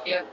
Yeah.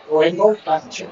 Vengo faccio.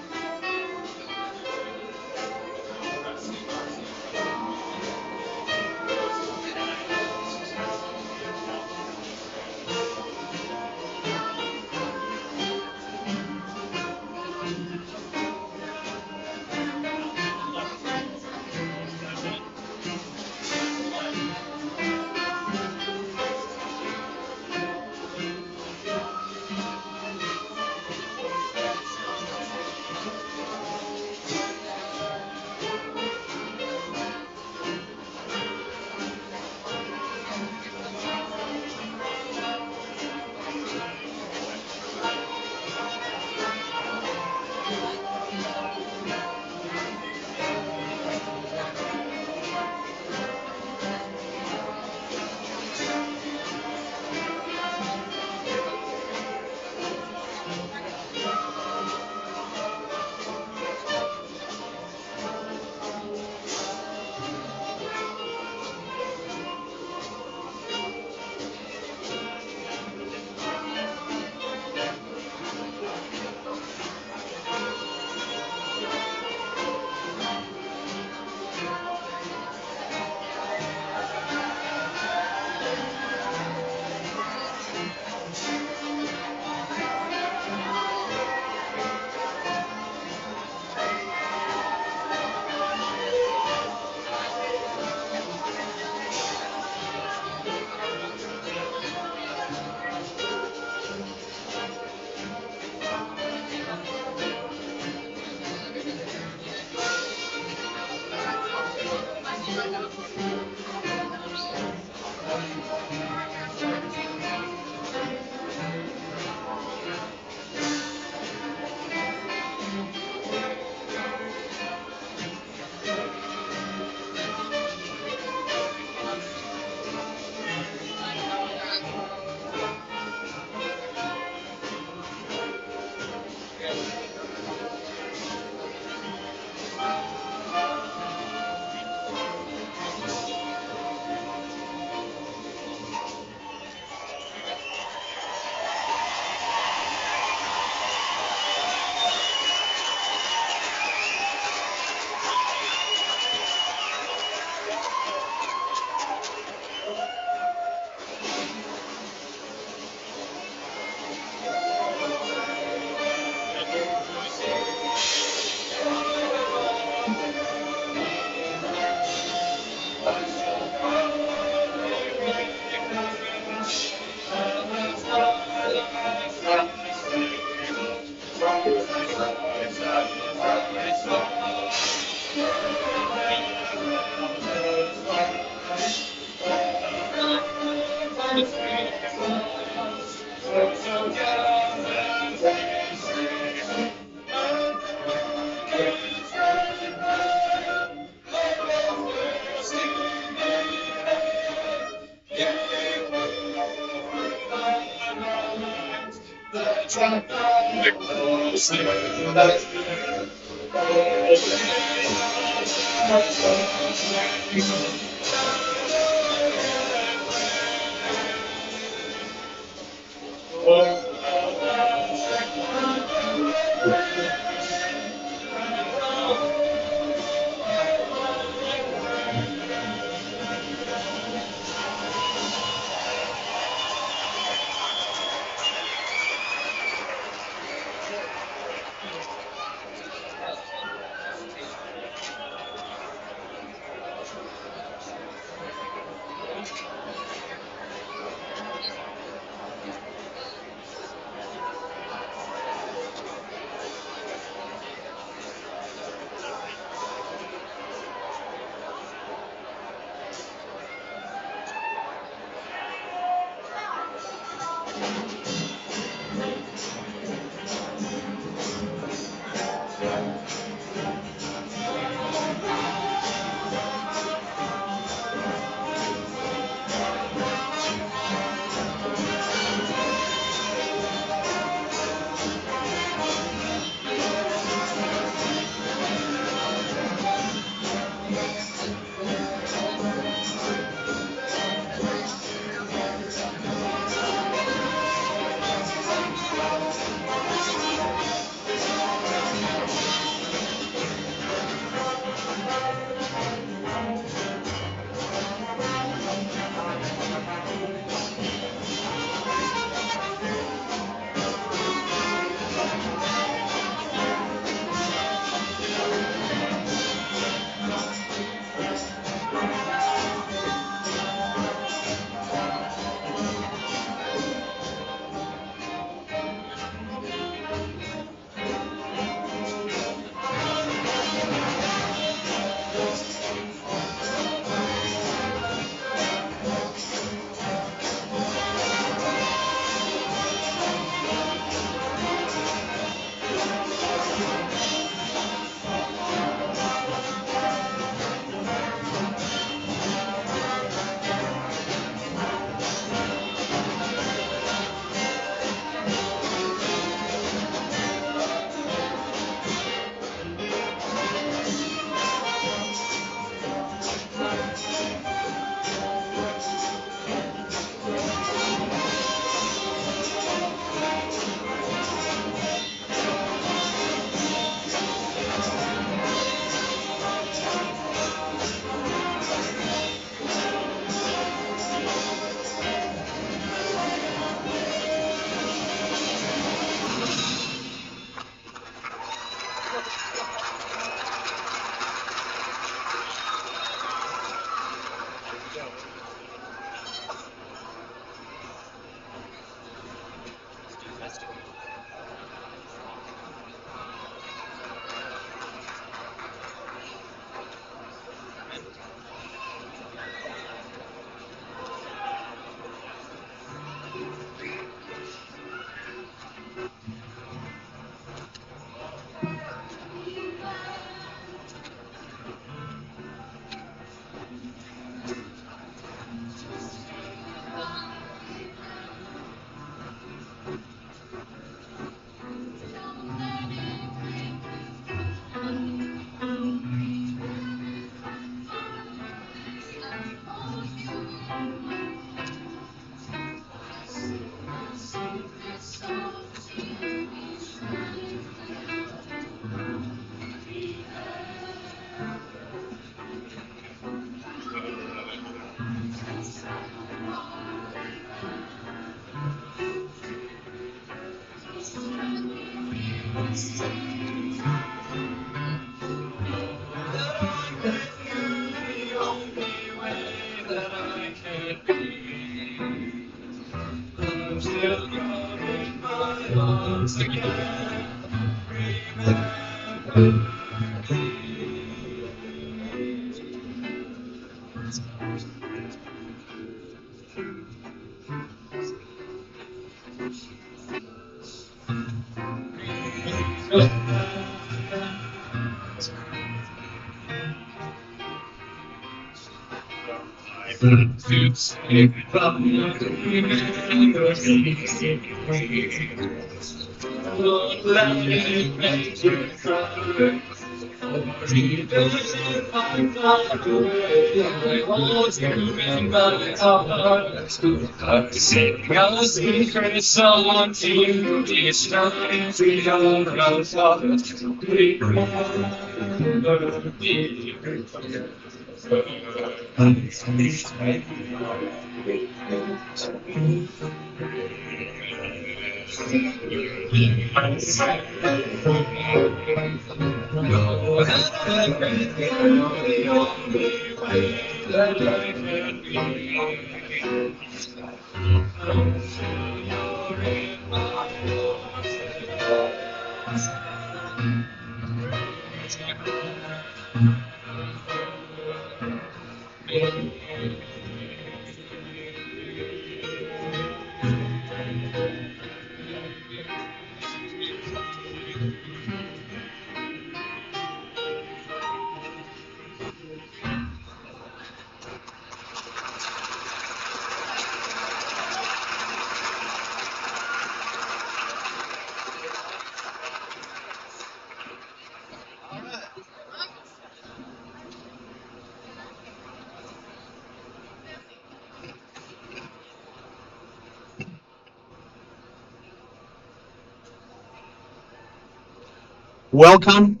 Welcome,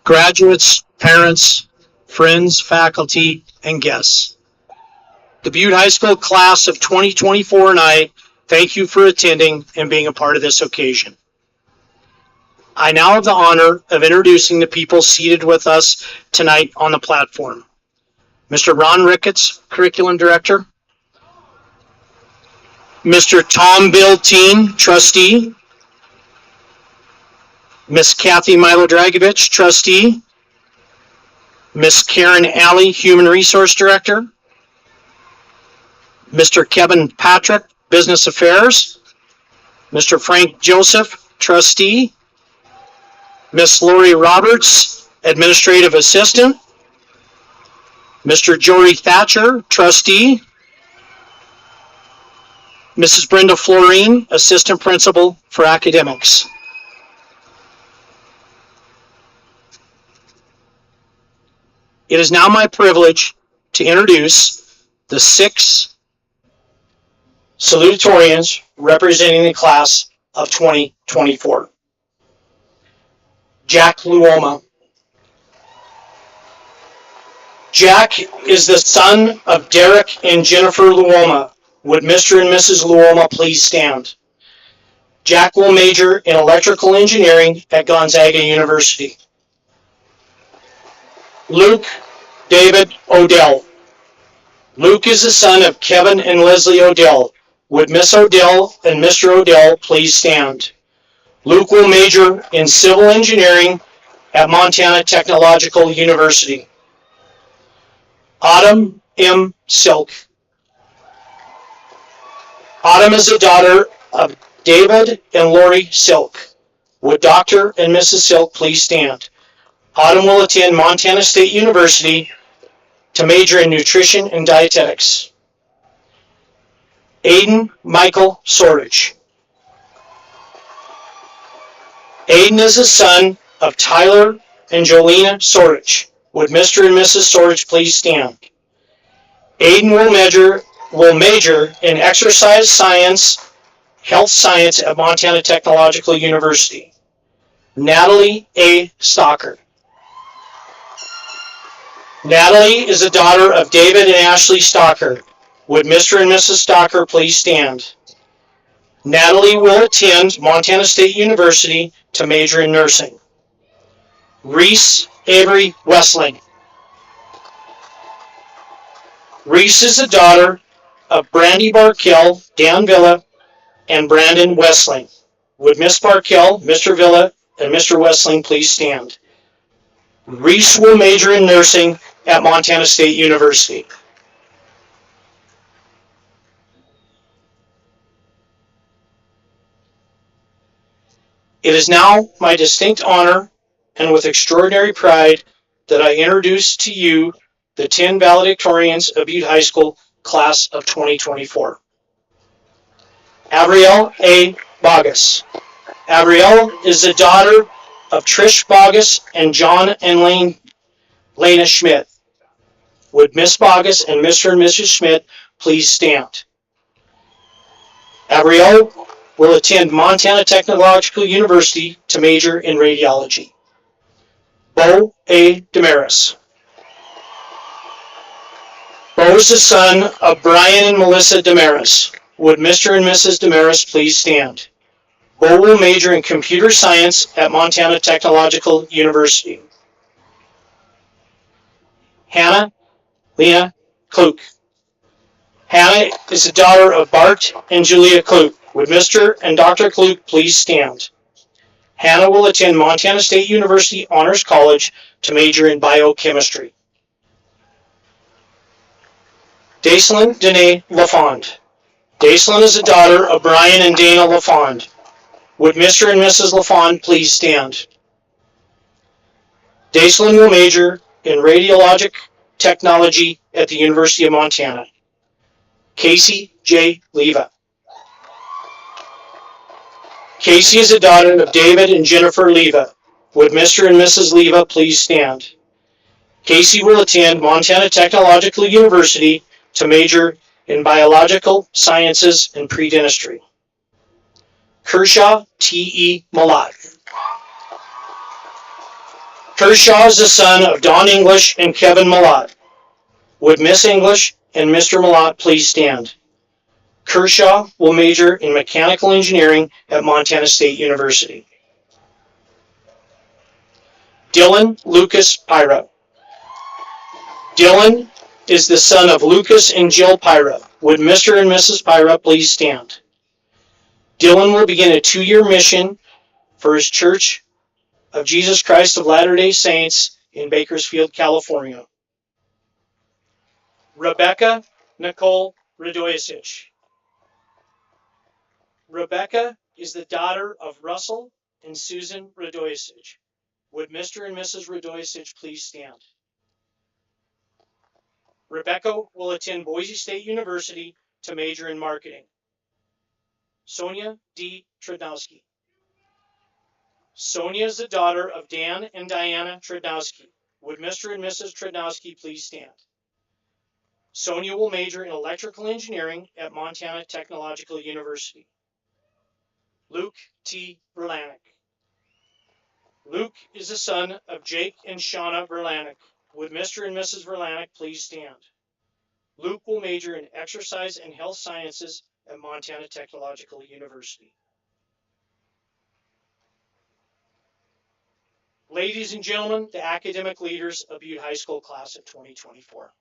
graduates, parents, friends, faculty, and guests. The Butte High School class of 2024 and I thank you for attending and being a part of this occasion. I now have the honor of introducing the people seated with us tonight on the platform. Mr. Ron Ricketts, Curriculum Director. Mr. Tom Bilteen, Trustee. Miss Kathy Milo-Dragovich, Trustee. Miss Karen Alley, Human Resource Director. Mr. Kevin Patrick, Business Affairs. Mr. Frank Joseph, Trustee. Miss Lori Roberts, Administrative Assistant. Mr. Jory Thatcher, Trustee. Mrs. Brenda Florine, Assistant Principal for Academics. It is now my privilege to introduce the 6 salutatorians representing the class of 2024. Jack Luoma. Jack is the son of Derek and Jennifer Luoma. Would Mr. and Mrs. Luoma please stand? Jack will major in electrical engineering at Gonzaga University. Luke David Odell. Luke is the son of Kevin and Leslie Odell. Would Miss Odell and Mr. Odell please stand? Luke will major in civil engineering at Montana Technological University. Autumn M. Silk. Autumn is the daughter of David and Lori Silk. Would Dr. and Mrs. Silk please stand? Autumn will attend Montana State University to major in nutrition and dietetics. Aiden Michael Sorich. Aiden is the son of Tyler and Jolena Sorich. Would Mr. and Mrs. Sorich please stand? Aiden will major in exercise science, health science at Montana Technological University. Natalie A. Stocker. Natalie is the daughter of David and Ashley Stocker. Would Mr. and Mrs. Stocker please stand? Natalie will attend Montana State University to major in nursing. Reese Avery Westling. Reese is the daughter of Brandy Barkill, Dan Villa, and Brandon Westling. Would Miss Barkill, Mr. Villa, and Mr. Westling please stand? Reese will major in nursing at Montana State University. It is now my distinct honor and with extraordinary pride that I introduce to you the 10 valedictorians of Butte High School class of 2024. Abrielle A. Bogus. Abrielle is the daughter of Trish Bogus and John and Lena Schmidt. Would Miss Bogus and Mr. and Mrs. Schmidt please stand? Abrielle will attend Montana Technological University to major in radiology. Bo A. Damaris. Bo is the son of Brian and Melissa Damaris. Would Mr. and Mrs. Damaris please stand? Bo will major in computer science at Montana Technological University. Hannah Lena Kluk. Hannah is the daughter of Bart and Julia Kluk. Would Mr. and Dr. Kluk please stand? Hannah will attend Montana State University Honors College to major in biochemistry. Dacelyn Danae LaFond. Dacelyn is the daughter of Brian and Dana LaFond. Would Mr. and Mrs. LaFond please stand? Dacelyn will major in radiologic technology at the University of Montana. Casey J. Leva. Casey is the daughter of David and Jennifer Leva. Would Mr. and Mrs. Leva please stand? Casey will attend Montana Technological University to major in biological sciences and pre-dentistry. Kershaw T. E. Malat. Kershaw is the son of Don English and Kevin Malat. Would Miss English and Mr. Malat please stand? Kershaw will major in mechanical engineering at Montana State University. Dylan Lucas Pyra. Dylan is the son of Lucas and Jill Pyra. Would Mr. and Mrs. Pyra please stand? Dylan will begin a 2-year mission for his Church of Jesus Christ of Latter-day Saints in Bakersfield, California. Rebecca Nicole Radoicic. Rebecca is the daughter of Russell and Susan Radoicic. Would Mr. and Mrs. Radoicic please stand? Rebecca will attend Boise State University to major in marketing. Sonia D. Trednowski. Sonia is the daughter of Dan and Diana Trednowski. Would Mr. and Mrs. Trednowski please stand? Sonia will major in electrical engineering at Montana Technological University. Luke T. Verlanek. Luke is the son of Jake and Shauna Verlanek. Would Mr. and Mrs. Verlanek please stand? Luke will major in exercise and health sciences at Montana Technological University. Ladies and gentlemen, the academic leaders of Butte High School class of 2024.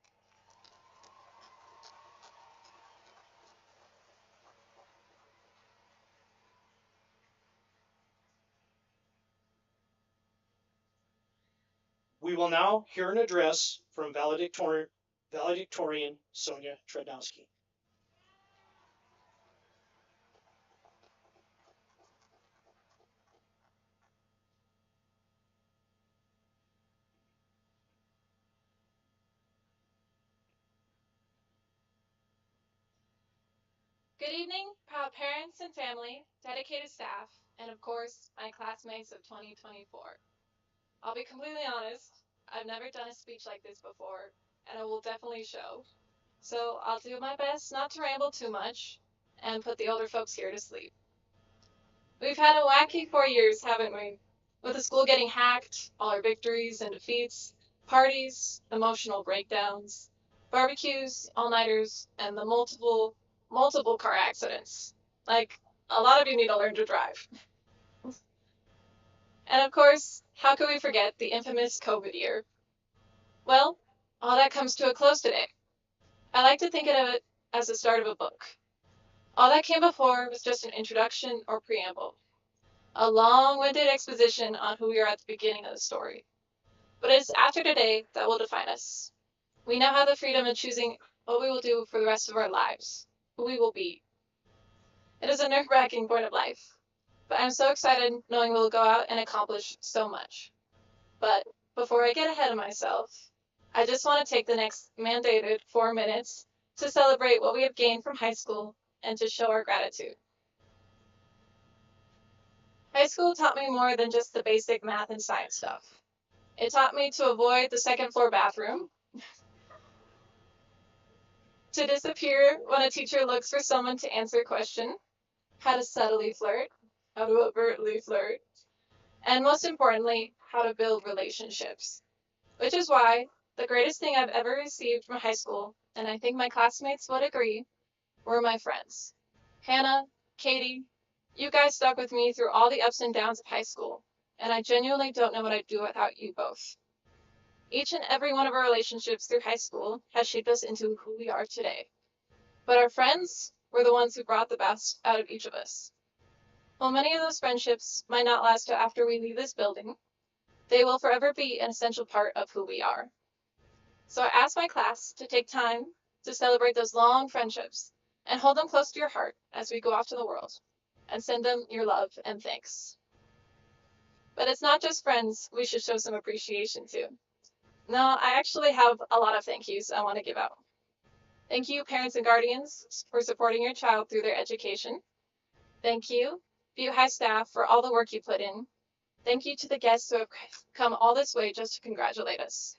We will now hear an address from valedictorian Sonia Trednowski. Good evening, proud parents and family, dedicated staff, and of course, my classmates of 2024. I'll be completely honest, I've never done a speech like this before, and it will definitely show. So I'll do my best not to ramble too much and put the older folks here to sleep. We've had a wacky 4 years, haven't we? With the school getting hacked, all our victories and defeats, parties, emotional breakdowns, barbecues, all-nighters, and the multiple car accidents. Like, A lot of you need to learn to drive. And of course, how could we forget the infamous COVID year? Well, all that comes to a close today. I like to think of it as the start of a book. All that came before was just an introduction or preamble, a long-winded exposition on who we are at the beginning of the story. But it is after today that will define us. We now have the freedom of choosing what we will do for the rest of our lives, who we will be. It is a nerve-wracking point of life, but I'm so excited knowing we'll go out and accomplish so much. But before I get ahead of myself, I just want to take the next mandated 4 minutes to celebrate what we have gained from high school and to show our gratitude. High school taught me more than just the basic math and science stuff. It taught me to avoid the second floor bathroom, to disappear when a teacher looks for someone to answer a question, how to subtly flirt, how to overtly flirt, and most importantly, how to build relationships. Which is why the greatest thing I've ever received from high school, and I think my classmates would agree, were my friends. Hannah, Katie, you guys stuck with me through all the ups and downs of high school, and I genuinely don't know what I'd do without you both. Each and every one of our relationships through high school has shaped us into who we are today. But our friends were the ones who brought the best out of each of us. While many of those friendships might not last till after we leave this building, they will forever be an essential part of who we are. So I ask my class to take time to celebrate those long friendships and hold them close to your heart as we go off to the world, and send them your love and thanks. But it's not just friends we should show some appreciation to. No, I actually have a lot of thank yous I want to give out. Thank you, parents and guardians, for supporting your child through their education. Thank you, Butte High staff, for all the work you put in. Thank you to the guests who have come all this way just to congratulate us.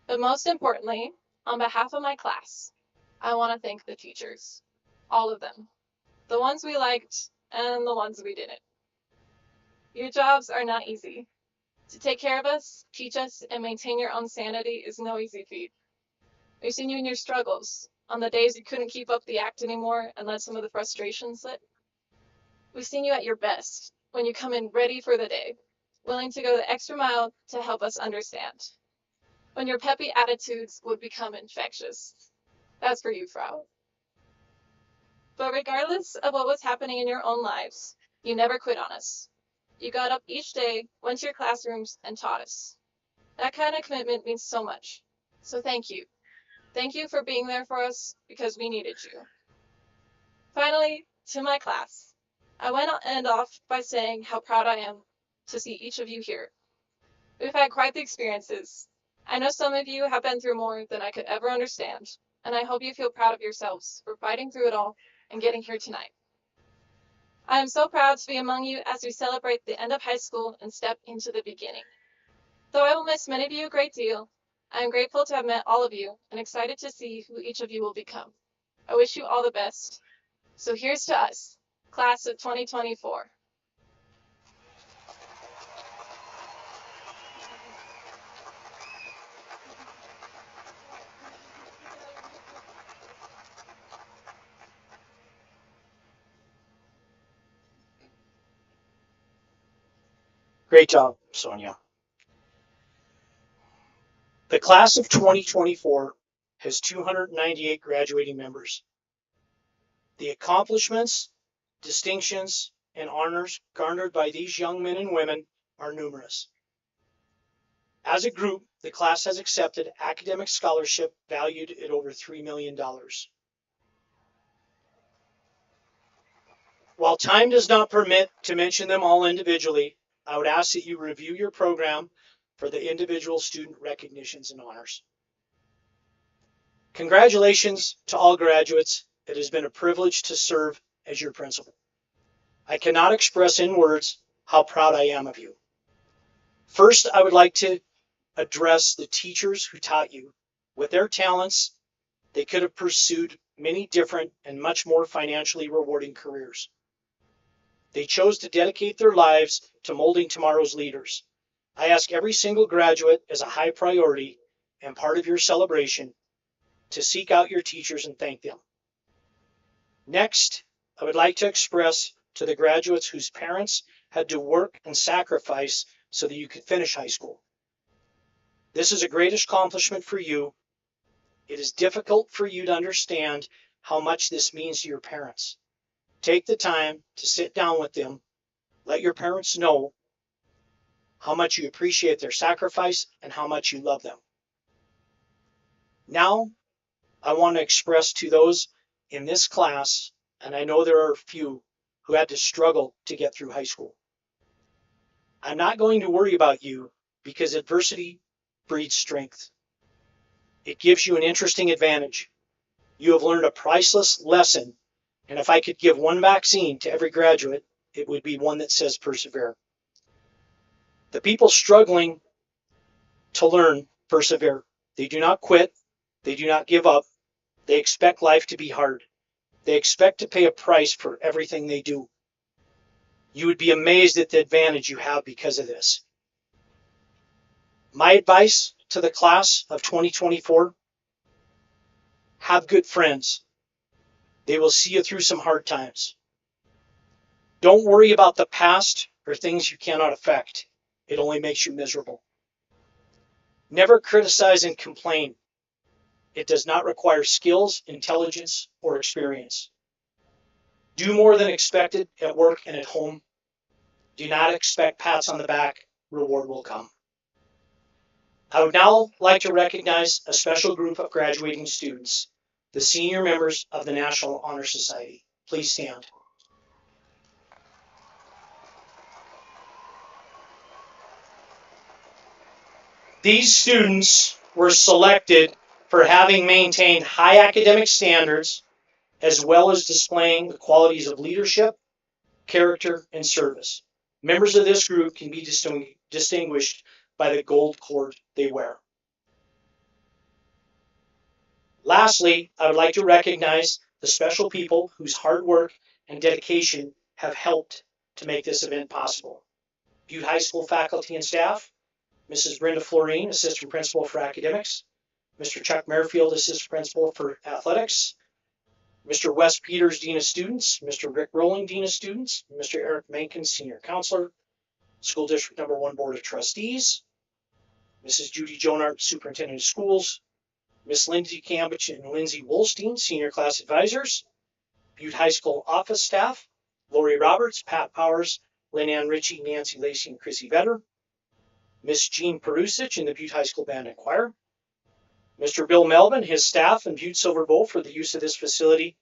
But most importantly, on behalf of my class, I want to thank the teachers. All of them. The ones we liked and the ones we didn't. Your jobs are not easy. To take care of us, teach us, and maintain your own sanity is no easy feat. We've seen you in your struggles, on the days you couldn't keep up the act anymore and let some of the frustration slip. We've seen you at your best, when you come in ready for the day, willing to go the extra mile to help us understand. When your peppy attitudes would become infectious. That's for you, Frau. But regardless of what was happening in your own lives, you never quit on us. You got up each day, went to your classrooms, and taught us. That kind of commitment means so much. So thank you. Thank you for being there for us because we needed you. Finally, to my class, I want to end off by saying how proud I am to see each of you here. We've had quite the experiences. I know some of you have been through more than I could ever understand, and I hope you feel proud of yourselves for fighting through it all and getting here tonight. I am so proud to be among you as we celebrate the end of high school and step into the beginning. Though I will miss many of you a great deal, I am grateful to have met all of you and excited to see who each of you will become. I wish you all the best. So here's to us, class of 2024. Great job, Sonia. The class of 2024 has 298 graduating members. The accomplishments, distinctions, and honors garnered by these young men and women are numerous. As a group, the class has accepted academic scholarship valued at over $3 million. While time does not permit to mention them all individually, I would ask that you review your program for the individual student recognitions and honors. Congratulations to all graduates. It has been a privilege to serve as your principal. I cannot express in words how proud I am of you. First, I would like to address the teachers who taught you. With their talents, they could have pursued many different and much more financially rewarding careers. They chose to dedicate their lives to molding tomorrow's leaders. I ask every single graduate as a high priority and part of your celebration to seek out your teachers and thank them. Next, I would like to express to the graduates whose parents had to work and sacrifice so that you could finish high school. This is a great accomplishment for you. It is difficult for you to understand how much this means to your parents. Take the time to sit down with them. Let your parents know how much you appreciate their sacrifice and how much you love them. Now, I want to express to those in this class, and I know there are a few who had to struggle to get through high school. I'm not going to worry about you because adversity breeds strength. It gives you an interesting advantage. You have learned a priceless lesson, and if I could give one vaccine to every graduate, it would be one that says persevere. The people struggling to learn persevere. They do not quit. They do not give up. They expect life to be hard. They expect to pay a price for everything they do. You would be amazed at the advantage you have because of this. My advice to the class of 2024, have good friends. They will see you through some hard times. Don't worry about the past or things you cannot affect. It only makes you miserable. Never criticize and complain. It does not require skills, intelligence, or experience. Do more than expected at work and at home. Do not expect pats on the back. Reward will come. I would now like to recognize a special group of graduating students, the senior members of the National Honor Society. Please stand. These students were selected for having maintained high academic standards, as well as displaying the qualities of leadership, character, and service. Members of this group can be distinguished by the gold cord they wear. Lastly, I would like to recognize the special people whose hard work and dedication have helped to make this event possible. Butte High School faculty and staff, Mrs. Brenda Florine, Assistant Principal for Academics, Mr. Chuck Merrifield, Assistant Principal for Athletics, Mr. Wes Peters, Dean of Students, Mr. Rick Rowling, Dean of Students, Mr. Eric Mencken, Senior Counselor, School District Number 1 Board of Trustees, Mrs. Judy Jonart, Superintendent of Schools, Miss Lindsay Cambridge and Lindsay Wolstein, Senior Class Advisors, Butte High School office staff, Lori Roberts, Pat Powers, Lynn Ann Ritchie, Nancy Lacey, and Chrissy Vetter, Miss Jean Perusich in the Butte High School Band and Choir, Mr. Bill Melvin, his staff, and Butte Silver Bowl for the use of this facility.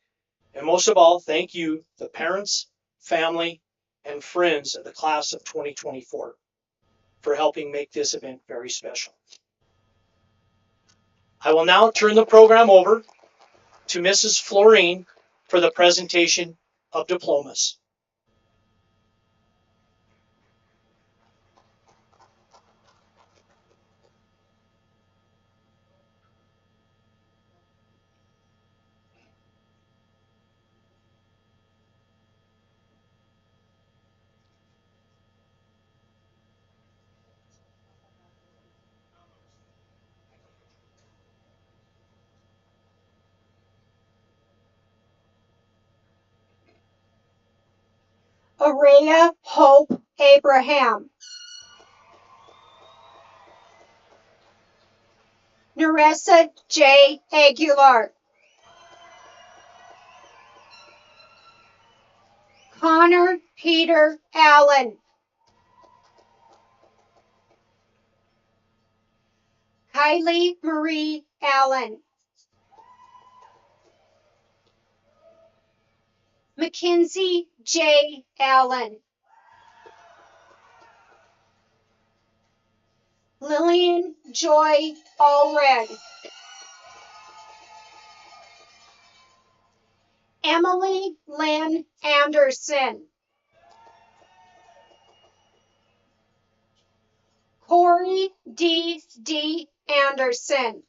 And most of all, thank you, the parents, family, and friends of the class of 2024 for helping make this event very special. I will now turn the program over to Mrs. Florine for the presentation of diplomas. Araya Hope Abraham, Nerissa J. Aguilar, Connor Peter Allen, Kylie Marie Allen, Mackenzie J. Allen, Lillian Joy Allred, Emily Lynn Anderson, Corey D. Anderson,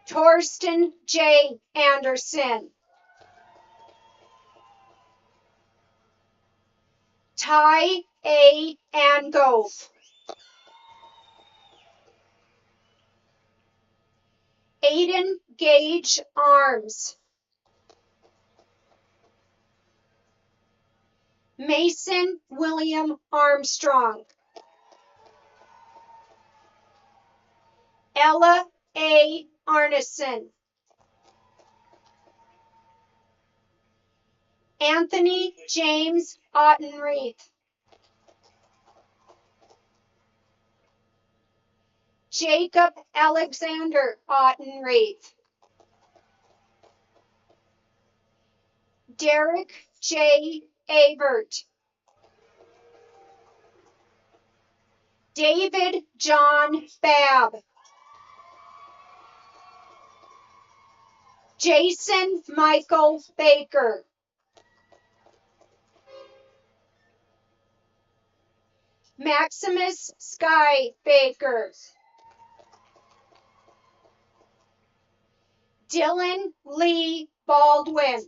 Torsten J. Anderson, Ty A. Angove, Aiden Gage Arms. Mason William Armstrong. Ella A. Arneson. Anthony James Ottenreith. Jacob Alexander Ottenreith. Derek J. Avert. David John Babb. Jason Michael Baker. Maximus Sky Baker. Dylan Lee Baldwin.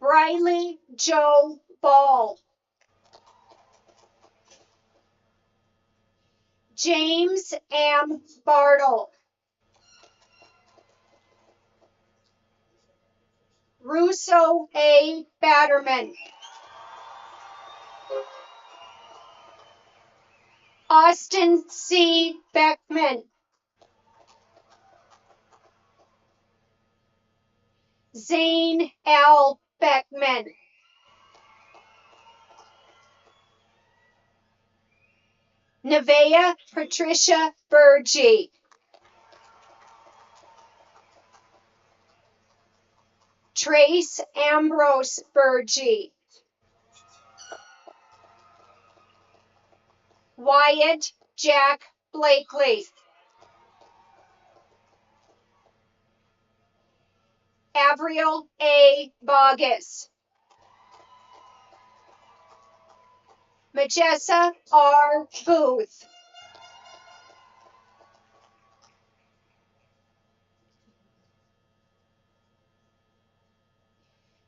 Briley Joe Ball. James M. Bartle. Russo A. Batterman. Austin C. Beckman. Zane L. Beckman. Nevaeh Patricia Burgee. Trace Ambrose Burgee. Wyatt Jack Blakely. Avriel A. Bogus. Majessa R. Booth.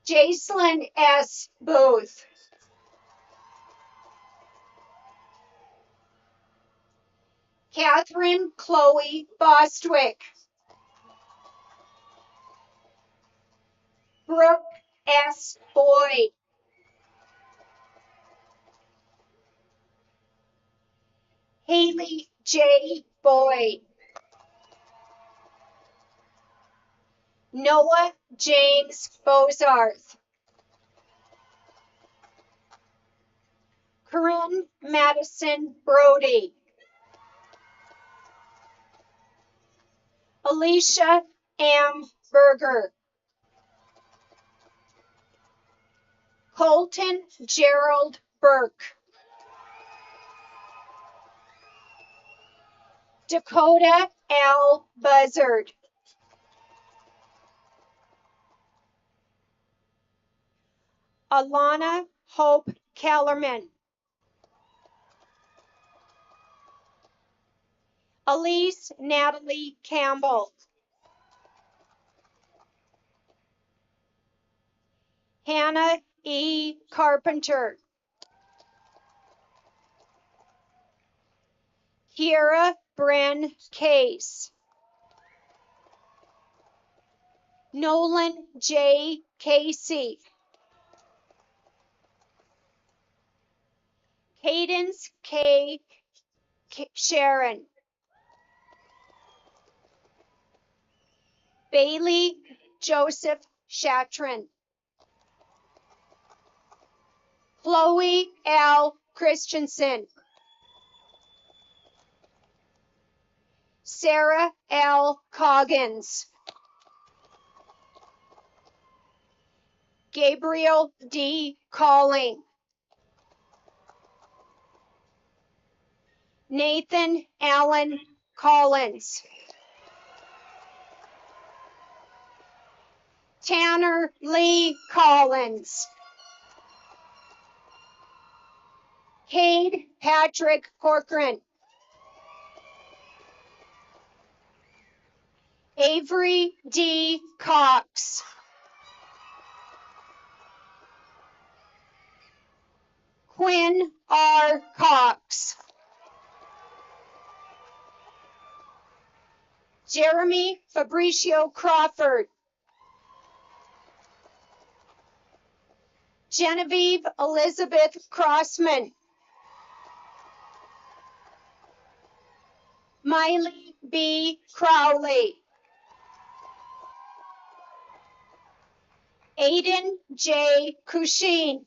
Jacelyn S. Booth. Catherine Chloe Bostwick. Brooke S. Boyd. Haley J. Boyd. Noah James Bozarth. Corinne Madison Brody. Alicia M. Berger. Colton Gerald Burke. Dakota L. Buzzard. Alana Hope Kellerman. Elise Natalie Campbell. Hannah E. Carpenter. Kiera Bryn Case. Nolan J. Casey. Cadence K. Sharon. Bailey Joseph Shatron. Chloe L. Christensen. Sarah L. Coggins. Gabriel D. Calling. Nathan Allen Collins. Tanner Lee Collins. Cade Patrick Corcoran. Avery D. Cox. Quinn R. Cox. Jeremy Fabricio Crawford. Genevieve Elizabeth Crossman. Miley B. Crowley. Aiden J. Cushing.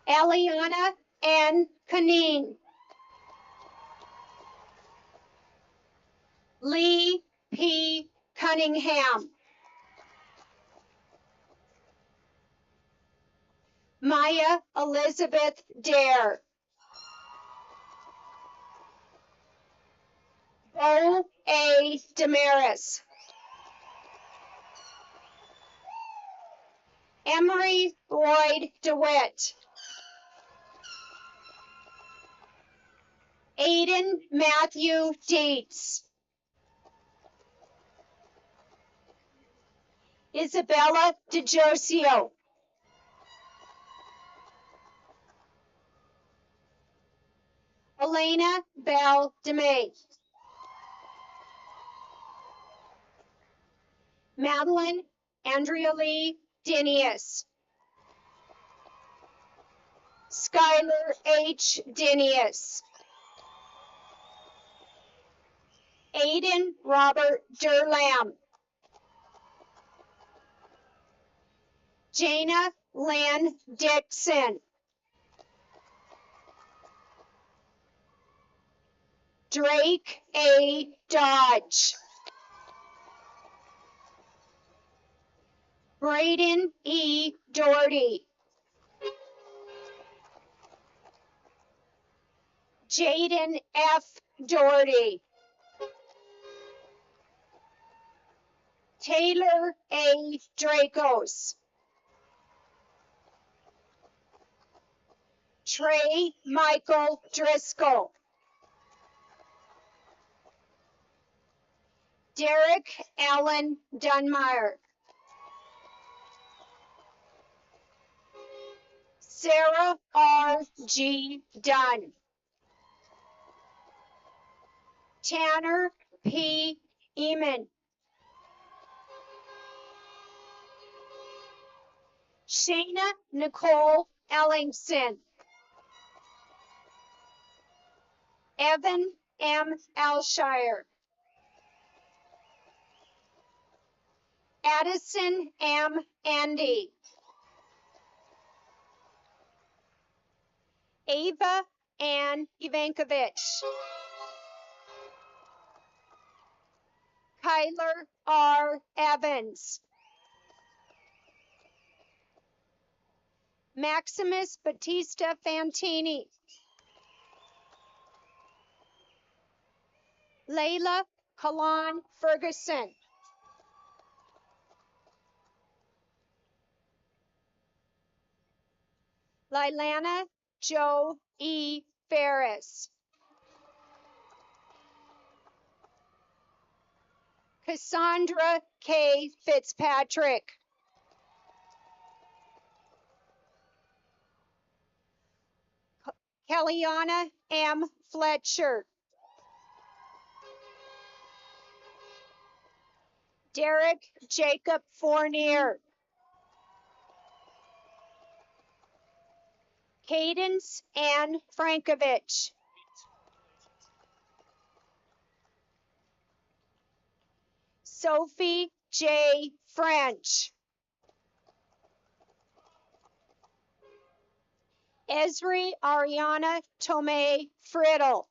Eliana N. Canine. Lee P. Cunningham. Maya Elizabeth Dare. Bo A. Damaris. Emery Lloyd DeWitt. Aiden Matthew Dietz. Isabella DiGiosio. Elena Bell DeMay. Madeline Andrea Lee Dinius. Skylar H. Dinius. Aiden Robert Durlam. Jana Lynn Dixon. Drake A. Dodge. Braden E. Doherty. Jaden F. Doherty. Taylor A. Dracos. Trey Michael Driscoll. Derek Allen Dunmeyer. Sarah R. G. Dunn. Tanner P. Eamon. Shayna Nicole Ellingson. Evan M. Alshire. Addison M. Andy. Ava Ann Ivankovich. Kyler R. Evans. Maximus Batista Fantini. Layla Kalan Ferguson. Lilana Joe E. Ferris. Cassandra K. Fitzpatrick. Kellyanna M. Fletcher. Derek Jacob Fournier. Cadence Ann Frankovich. Sophie J. French. Esri Ariana Tomei Friddle.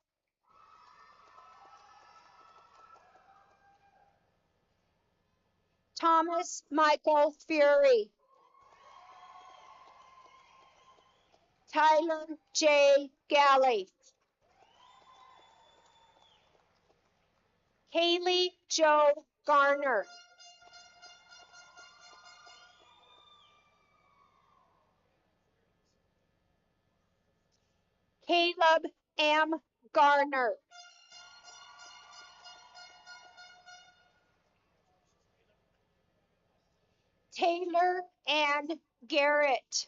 Thomas Michael Fury. Tyler J. Galley. Haley Joe Garner. Caleb M. Garner. Taylor Ann Garrett.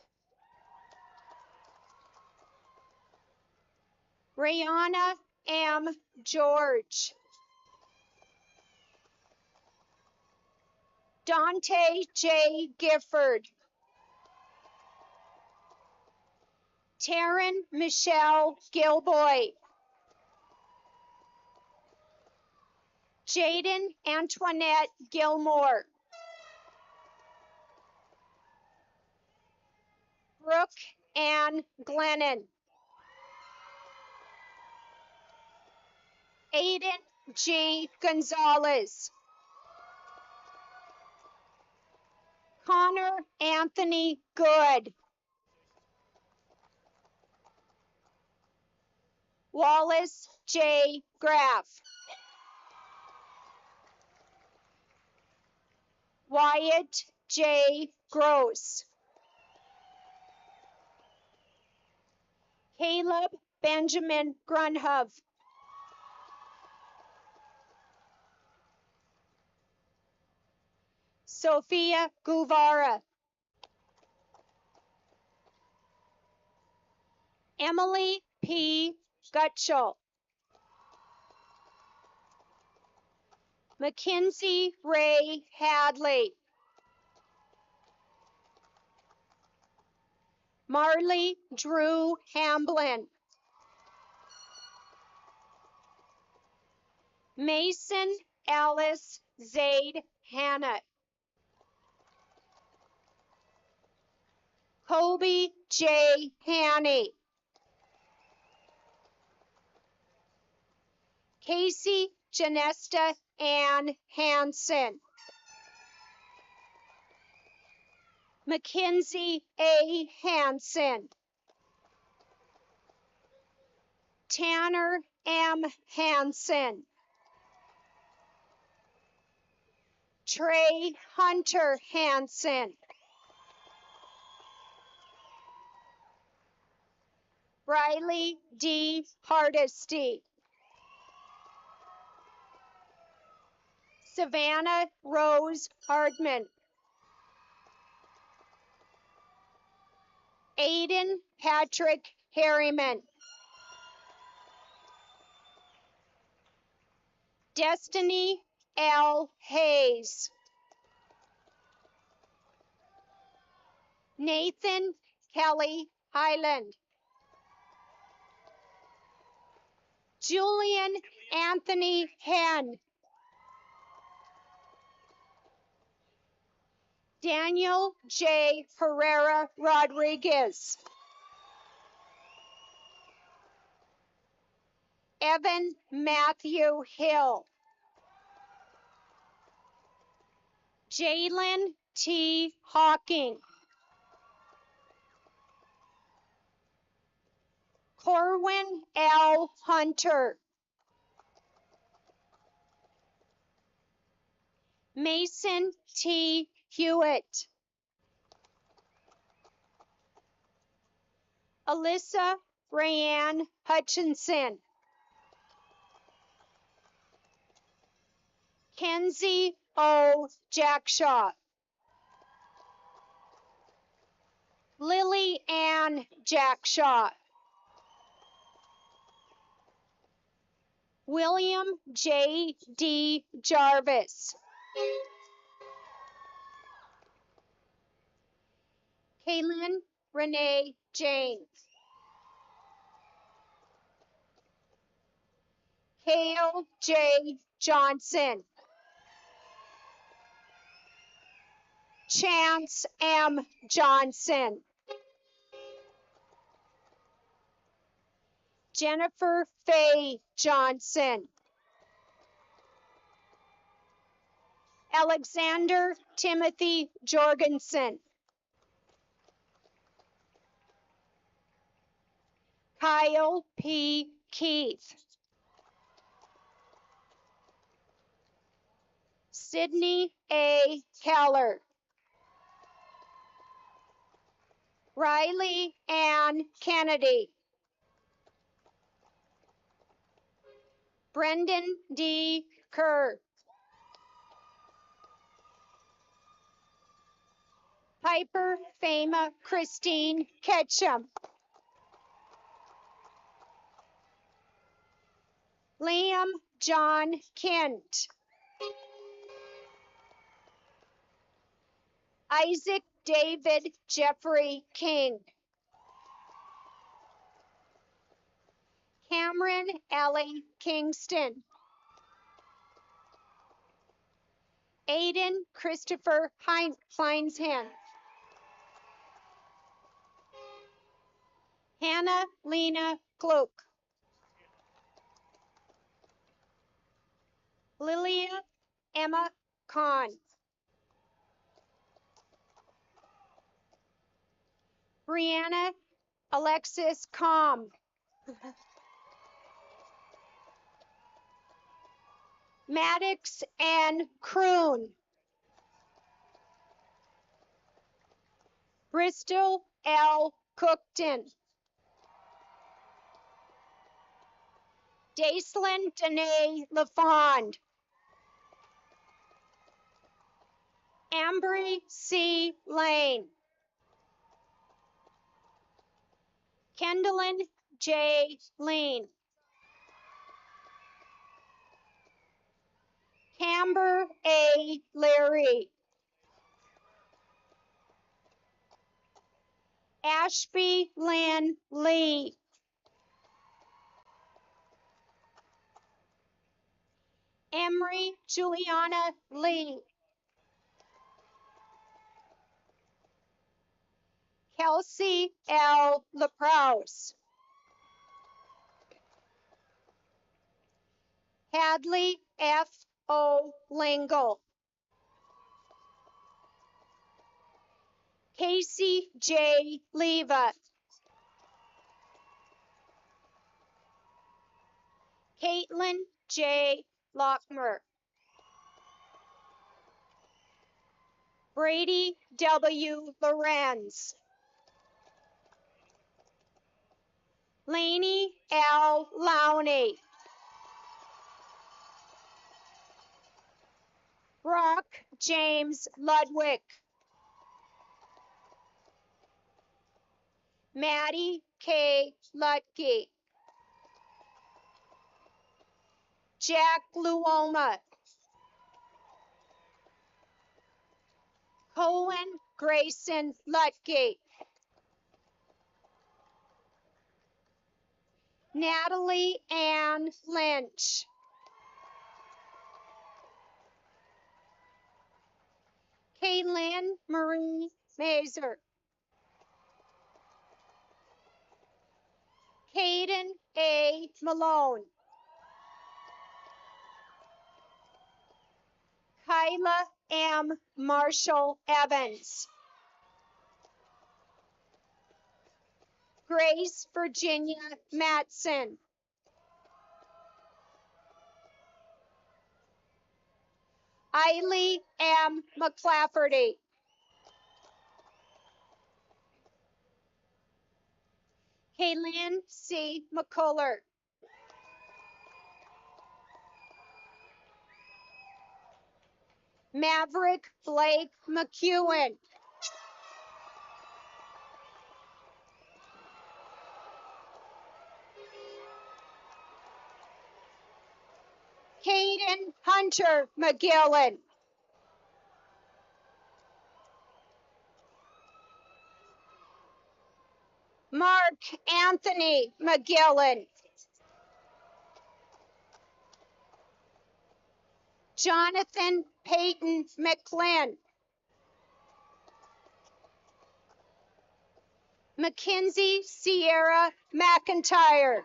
Rihanna M. George. Dante J. Gifford. Taryn Michelle Gilboy. Jaden Antoinette Gilmore. Brooke Ann Glennon. Aiden G. Gonzalez. Connor Anthony Good. Wallace J. Graff. Wyatt J. Gross. Caleb Benjamin Grunhove. Sophia Guevara. Emily P. Gutschel. Mackenzie Ray Hadley. Marley Drew Hamblin. Mason Alice Zaid Hannah. Kobe J. Haney. Casey Janesta Ann Hansen. Mackenzie A. Hansen. Tanner M. Hansen. Trey Hunter Hansen. Riley D. Hardesty. Savannah Rose Hardman. Aiden Patrick Harriman. Destiny L. Hayes. Nathan Kelly Highland. Julian Anthony Henn. Daniel J. Herrera Rodriguez. Evan Matthew Hill. Jalen T. Hawking. Corwin L. Hunter. Mason T. Hewitt. Alyssa Rayanne Hutchinson. Kenzie O. Jackshaw. Lily Ann Jackshaw. William J. D. Jarvis. Kaylin Renee James. Hale J. Johnson. Chance M. Johnson. Jennifer Faye Johnson. Alexander Timothy Jorgensen. Kyle P. Keith. Sydney A. Keller. Riley Ann Kennedy. Brendan D. Kerr. Piper Fama Christine Ketchum. Liam John Kent. Isaac David Jeffrey King. Cameron Ellie Kingston. Aiden Christopher Kleinshan. Hannah Lena Gluck. Lilia Emma Kahn. Brianna Alexis Com. Maddox Ann Kroon. Bristol L. Cookton. Dacelyn Danae LaFond. Ambry C. Lane. Kendallin J. Lean. Camber A. Leary. Ashby Lynn Lee. Emery Juliana Lee. Kelsey L. LaProuse. Hadley F. O. Lingle. Casey J. Leva. Caitlin J. Lockmer. Brady W. Lorenz. Laney L. Lowney. Brock James Ludwig. Maddie K. Lutke. Jack Luoma. Cohen Grayson Lutke. Natalie Ann Lynch. Kaylin Marie Mazer. Caden A. Malone. Kyla M. Marshall Evans. Grace Virginia Matson. Eiley M. McClafferty. Kaylin C. McCuller. Maverick Blake McEwen. Caden Hunter McGillen. Mark Anthony McGillen. Jonathan Peyton McLean. Mackenzie Sierra McIntyre.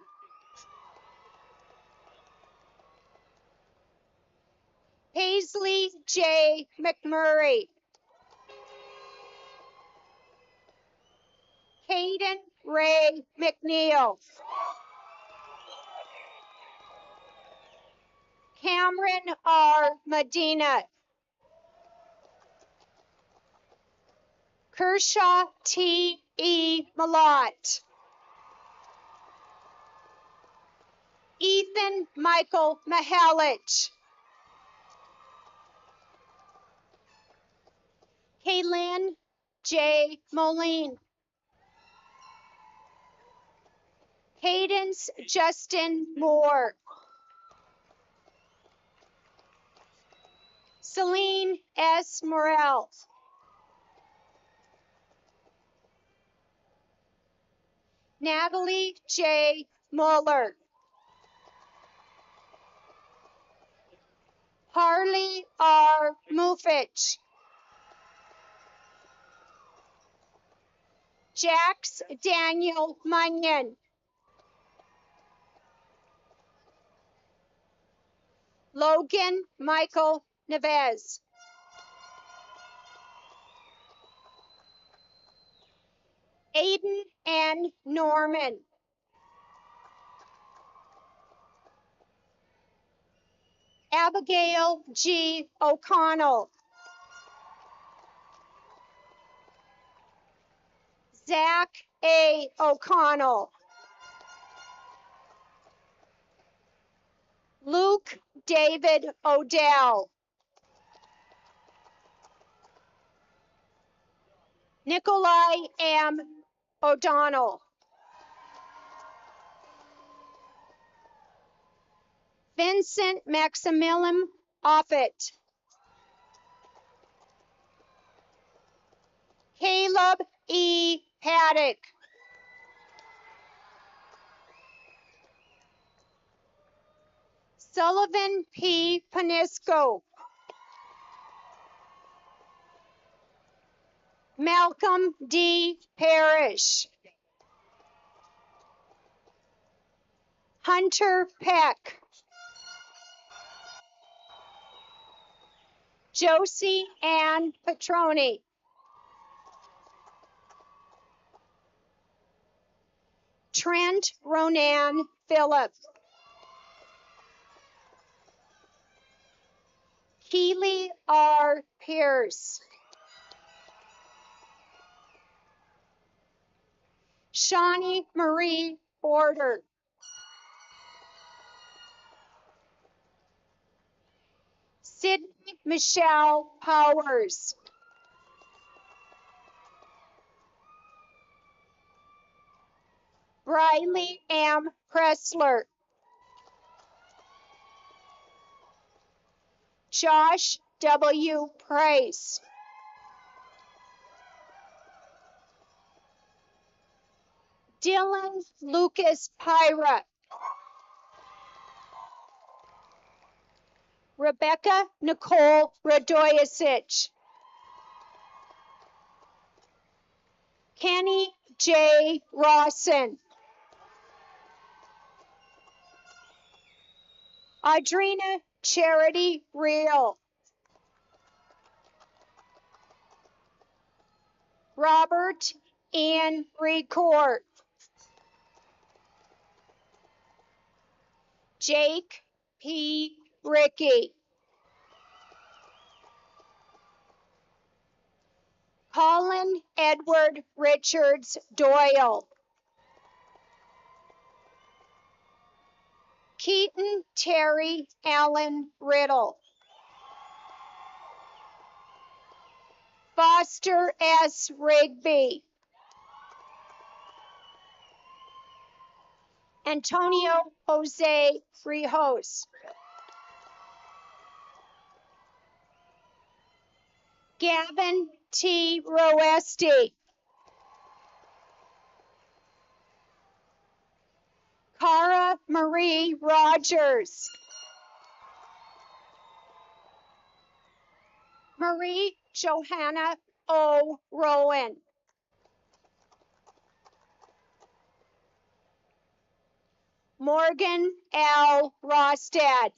Paisley J. McMurray. Hayden Ray McNeil. Cameron R. Medina. Kershaw T. E. Malott. Ethan Michael Mahalich. Kaylin J. Moline. Cadence Justin Moore. Celine S. Morel. Natalie J. Mueller. Harley R. Mufich. Jax Daniel Munyon. Logan Michael Neves. Aiden N. Norman. Abigail G. O'Connell. Zach A. O'Connell. Luke David Odell. Nikolai M. O'Donnell. Vincent Maximilian Offit. Caleb E. Paddock. Sullivan P. Panisco. Malcolm D. Parrish. Hunter Peck. Josie Ann Petroni. Trent Ronan Phillip. Keely R. Pierce. Shawnee Marie Border. Sydney Michelle Powers. Briley M. Pressler. Josh W. Price. Dylan Lucas Pyra. Rebecca Nicole Radoyasich. Kenny J. Rawson. Audrina Charity Real. Robert Ian Record. Jake P. Ricky. Colin Edward Richards Doyle. Keaton Terry Allen Riddle. Foster S. Rigby. Antonio Jose Rijos. Gavin T. Roesti. Cara Marie Rogers. Marie Johanna O. Rowan. Morgan L. Rostad.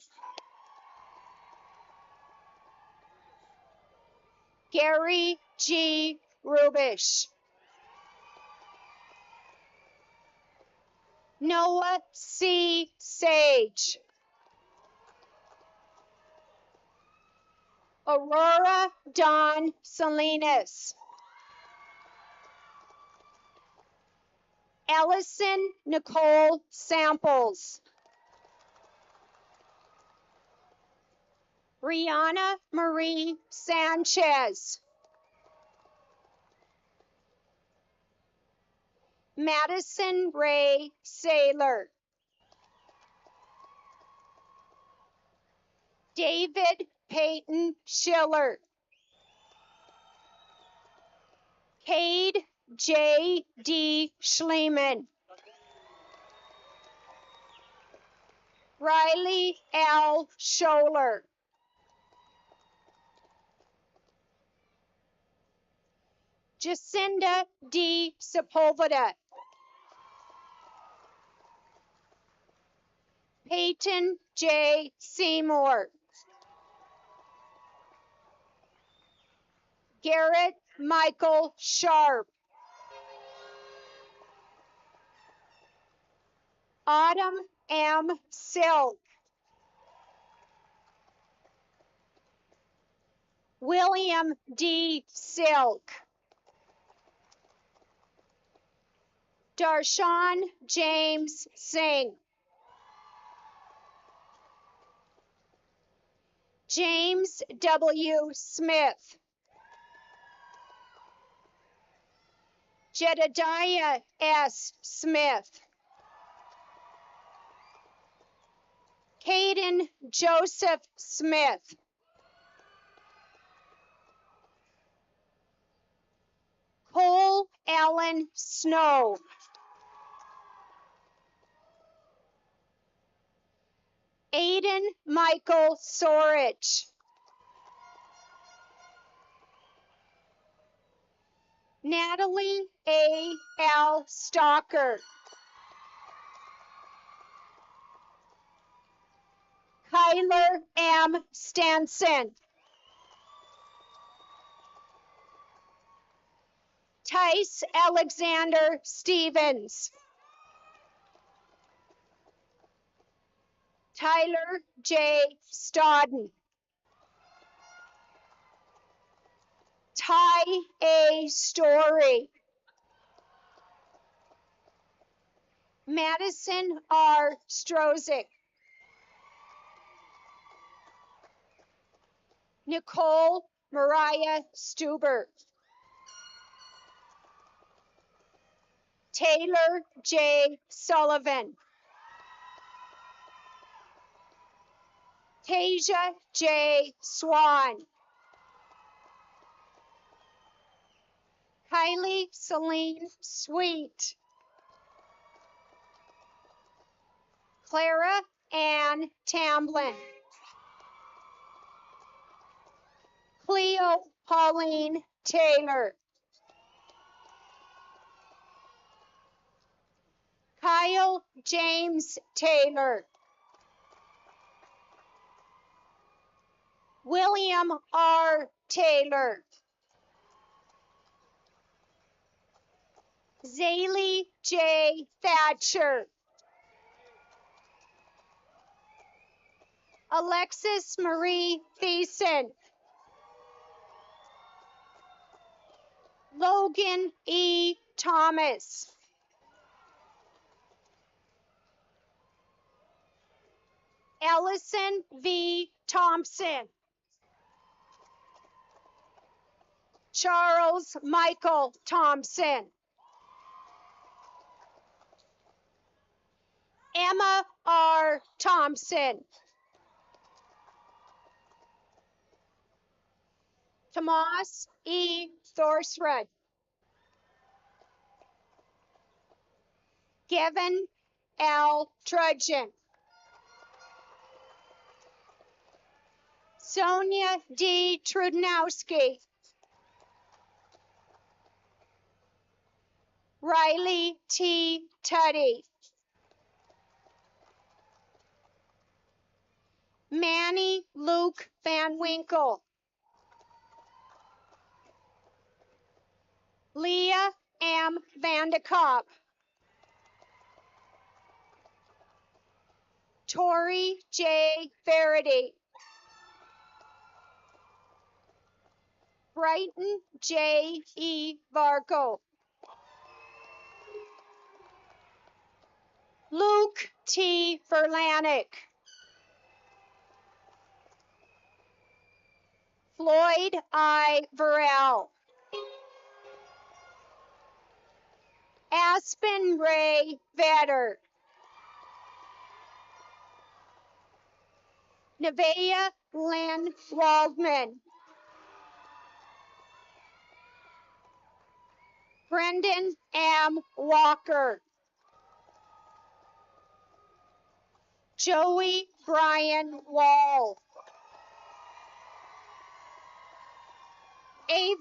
Gary G. Rubish. Noah C. Sage. Aurora Dawn Salinas. Ellison Nicole Samples. Rihanna Marie Sanchez. Madison Ray Saylor. David Peyton Schiller. Cade J. D. Schliemann. Riley L. Scholler. Jacinda D. Sepulveda. Peyton J. Seymour. Garrett Michael Sharp. Autumn M. Silk. William D. Silk. Darshan James Singh. James W. Smith. Jedediah S. Smith. Caden Joseph Smith. Cole Allen Snow. Aiden Michael Sorich. Natalie A. L. Stalker. Kyler M. Stenson. Tice Alexander Stevens. Tyler J. Stodden. Ty A. Story. Madison R. Strozik. Nicole Mariah Stuber. Taylor J. Sullivan. Tasia J. Swan. Kylie Celine Sweet. Clara Ann Tamblin. Cleo Pauline Taylor. Kyle James Taylor. William R. Taylor. Zaylee J. Thatcher. Alexis Marie Thiessen. Logan E. Thomas. Ellison V. Thompson. Charles Michael Thompson. Emma R. Thompson. Tomas E. Thorsrud. Gavin L. Trudgeon. Sonia D. Trudnowski. Riley T. Tuddy. Manny Luke Van Winkle. Leah M. Vandekop. Tori J. Faraday. Brighton J. E. Varco. Luke T. Verlanik. Floyd I. Burrell. Aspen Ray Vetter. Nevaeh Lynn Waldman. Brendan M. Walker. Joey Brian Wall. Avery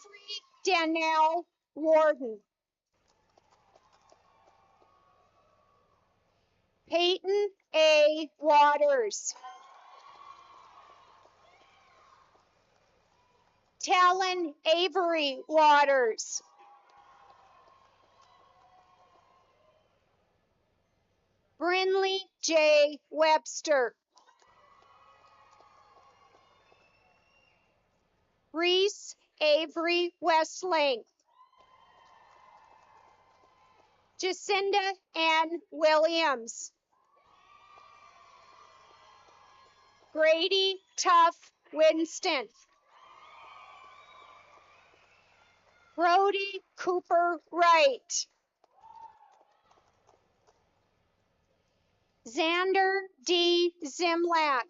Danielle Warden. Peyton A. Waters. Talon Avery Waters. Brinley J. Webster. Reese Avery Westling. Jacinda Ann Williams. Grady Tuff Winston. Brody Cooper Wright. Xander D. Zimlak.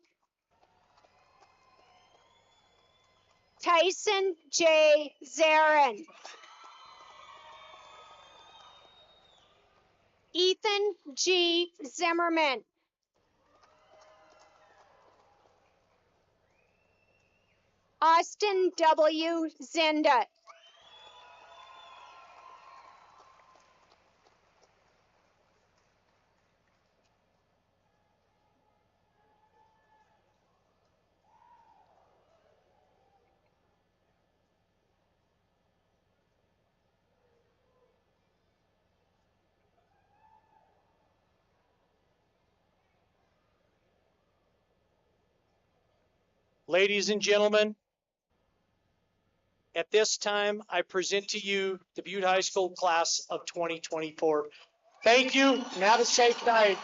Tyson J. Zarin. Ethan G. Zimmerman. Austin W. Zinda. Ladies and gentlemen, at this time, I present to you the Butte High School class of 2024. Thank you and have a safe night.